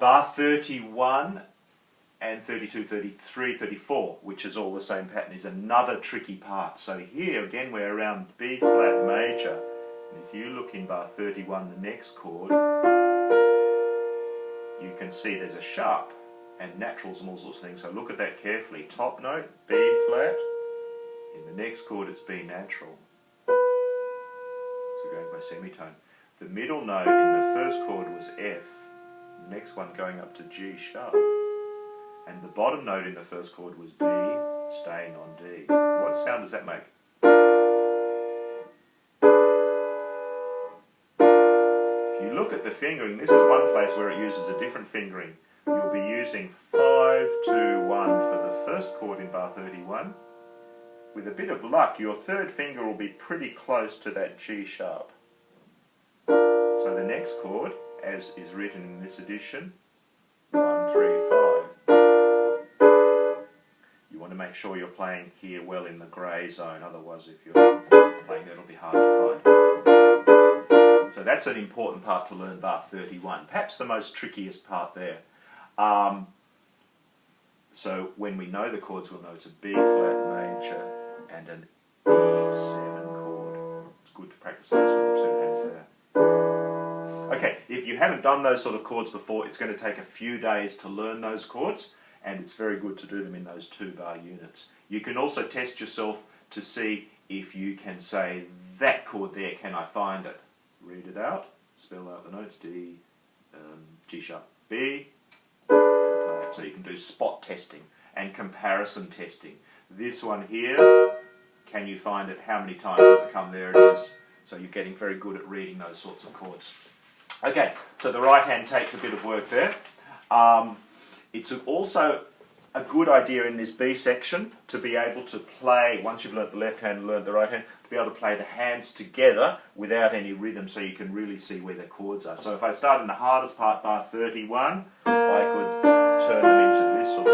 Bar 31 and 32, 33, 34, which is all the same pattern, is another tricky part. So here again we're around B flat major. And if you look in bar 31, the next chord, you can see there's a sharp and naturals and all sorts of things. So look at that carefully. Top note, B flat. In the next chord it's B natural. So we're going by semitone. The middle note in the first chord was F. The next one going up to G sharp. And the bottom note in the first chord was D, staying on D. What sound does that make? If you look at the fingering, this is one place where it uses a different fingering. You'll be using 5, 2, 1 for the first chord in bar 31. With a bit of luck, your third finger will be pretty close to that G sharp. So the next chord, as is written in this edition, 1, 3, 5. You want to make sure you're playing here well in the grey zone, otherwise if you're playing there it'll be hard to find. So that's an important part to learn, bar 31, perhaps the most trickiest part there. So when we know the chords, we'll know it's a B flat major and an E7 chord. It's good to practice those with the two hands there. Okay, if you haven't done those sort of chords before, it's going to take a few days to learn those chords, and it's very good to do them in those 2-bar units. You can also test yourself to see if you can say, that chord there, can I find it? Read it out, spell out the notes, D, G sharp, B, so you can do spot testing and comparison testing. This one here, can you find it? How many times does it come? There it is. So you're getting very good at reading those sorts of chords. Okay, so the right hand takes a bit of work there. It's also a good idea in this B section to be able to play, once you've learnt the left hand and learnt the right hand, to be able to play the hands together without any rhythm, so you can really see where the chords are. So if I start in the hardest part, bar 31, I could turn them into this sort of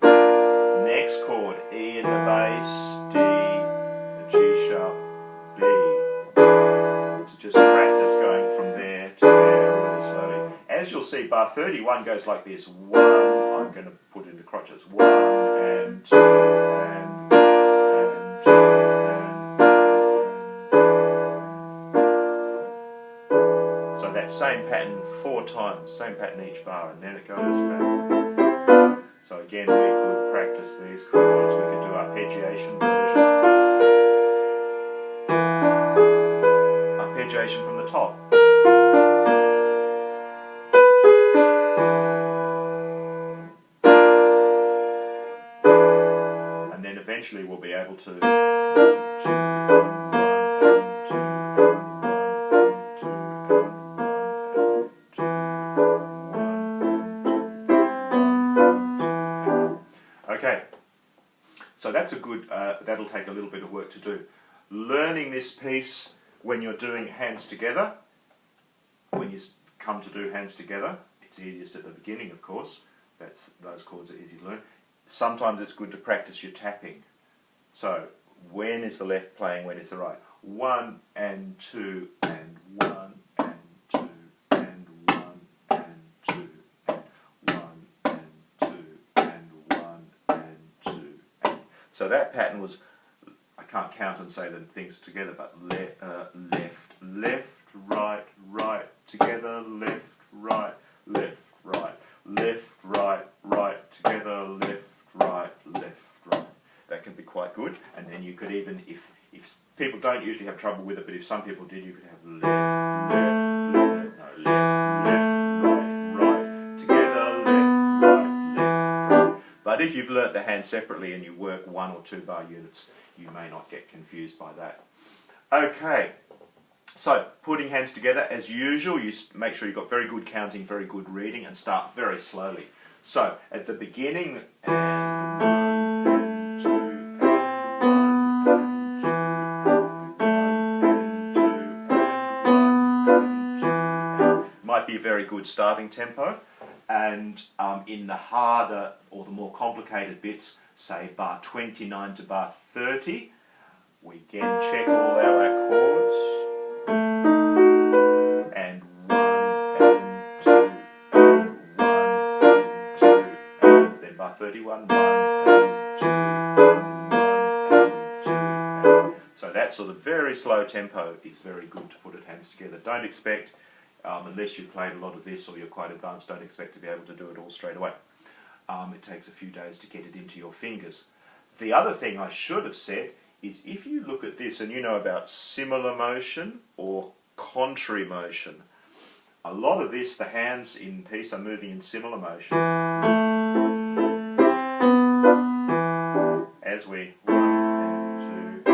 pattern. Next chord, E in the bass, D, the G sharp, B. To just practice going from there to there really slowly. As you'll see, bar 31 goes like this. 1, I'm going to put it into crotchets. 1 and 2 and 2 and. So that same pattern 4 times, same pattern each bar, and then it goes back. So again, we could practice these chords. We could do arpeggiation version. Arpeggiation from the top. And then eventually we'll be able to Okay, so that's a good, that'll take a little bit of work to do. Learning this piece when you're doing hands together, when you come to do hands together, it's easiest at the beginning, of course. Those chords are easy to learn. Sometimes it's good to practice your tapping. So, when is the left playing, when is the right? 1 and 2 and 1 and 2 and 1 and 2 and 1 and 2 and 1 and 2 and. So that pattern was, I can't count and say the things together, but left, left, right, right, together, left, right, left, right, left, right, right, together, left, right, left, right. That can be quite good, and then you could even, if people don't usually have trouble with it, but if some people did, you could have left, left, left, no, left, left, right, right, together, left, right, left, right. But if you've learnt the hand separately and you work 1 or 2 bar units, you may not get confused by that. Okay, so putting hands together, as usual, you make sure you've got very good counting, very good reading, and start very slowly. So, at the beginning, might be a very good starting tempo, and in the harder or the more complicated bits, say bar 29 to bar 30, we again check all our chords, and 1 and 2 and 31, 1 and 2, 1 and 2. And so that sort of very slow tempo is very good to put at hands together. Don't expect, unless you've played a lot of this or you're quite advanced, don't expect to be able to do it all straight away. It takes a few days to get it into your fingers. The other thing I should have said is if you look at this and you know about similar motion or contrary motion, a lot of this, the hands in piece are moving in similar motion. As we 1 and 2,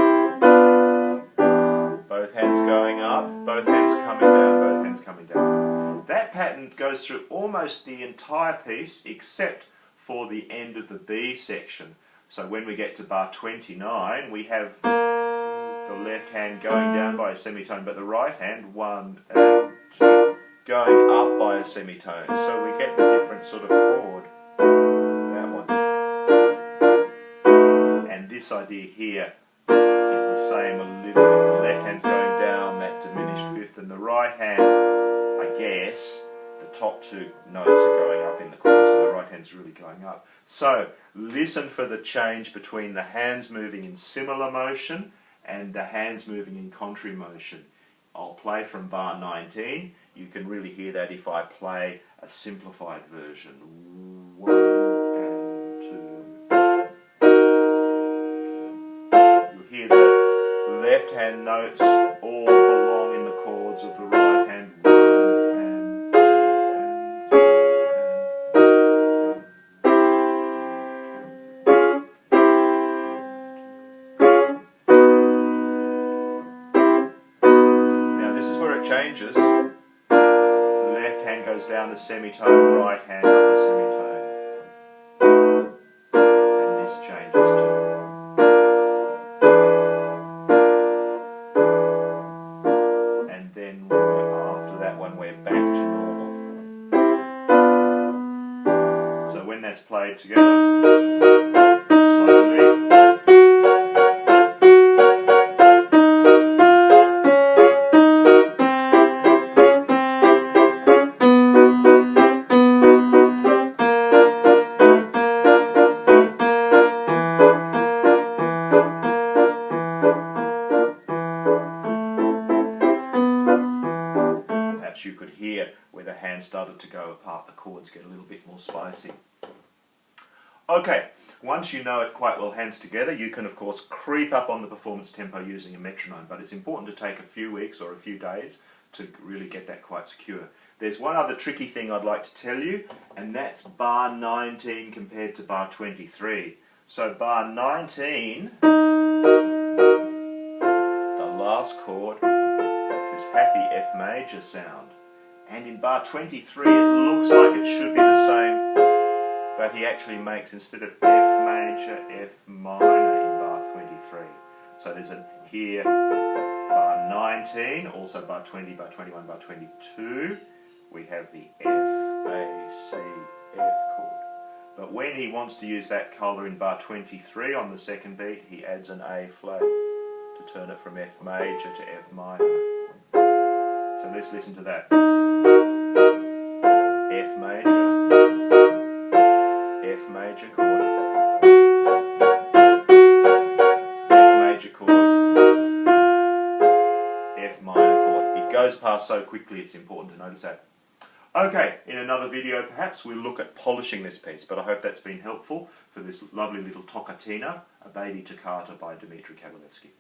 both hands going up, both hands coming down, both hands coming down. That pattern goes through almost the entire piece except for the end of the B section. So when we get to bar 29, we have the left hand going down by a semitone, but the right hand, 1 and 2, going up by a semitone. So we get the different sort of chord. That one. And this idea here is the same a little bit. The left hand's going down, that diminished fifth, and the right hand, I guess, the top two notes are going up in the chord, so the right hand's really going up. So listen for the change between the hands moving in similar motion and the hands moving in contrary motion. I'll play from bar 19. You can really hear that if I play a simplified version. 1 and 2. You'll hear the left hand notes all belong in the chords of the right hand. 1 changes. The left hand goes down the semitone, right hand up the semitone. And this changes too. And then after that one we're back to normal. So when that's played together, slowly. You could hear where the hands started to go apart, the chords get a little bit more spicy. Okay, once you know it quite well hands together, you can of course creep up on the performance tempo using a metronome, but it's important to take a few weeks or a few days to really get that quite secure. There's one other tricky thing I'd like to tell you, and that's bar 19 compared to bar 23. So bar 19, the last chord, this happy F major sound, and in bar 23 it looks like it should be the same, but he actually makes, instead of F major, F minor in bar 23. So there's a here bar 19, also bar 20, bar 21, bar 22, we have the F, A, C, F chord. But when he wants to use that colour in bar 23 on the second beat, he adds an A flat to turn it from F major to F minor. So let's listen to that. F major, F major chord, F major chord, F minor chord. It goes past so quickly it's important to notice that. Okay, in another video perhaps we'll look at polishing this piece, but I hope that's been helpful for this lovely little Toccatina, a baby toccata by Kabalevsky.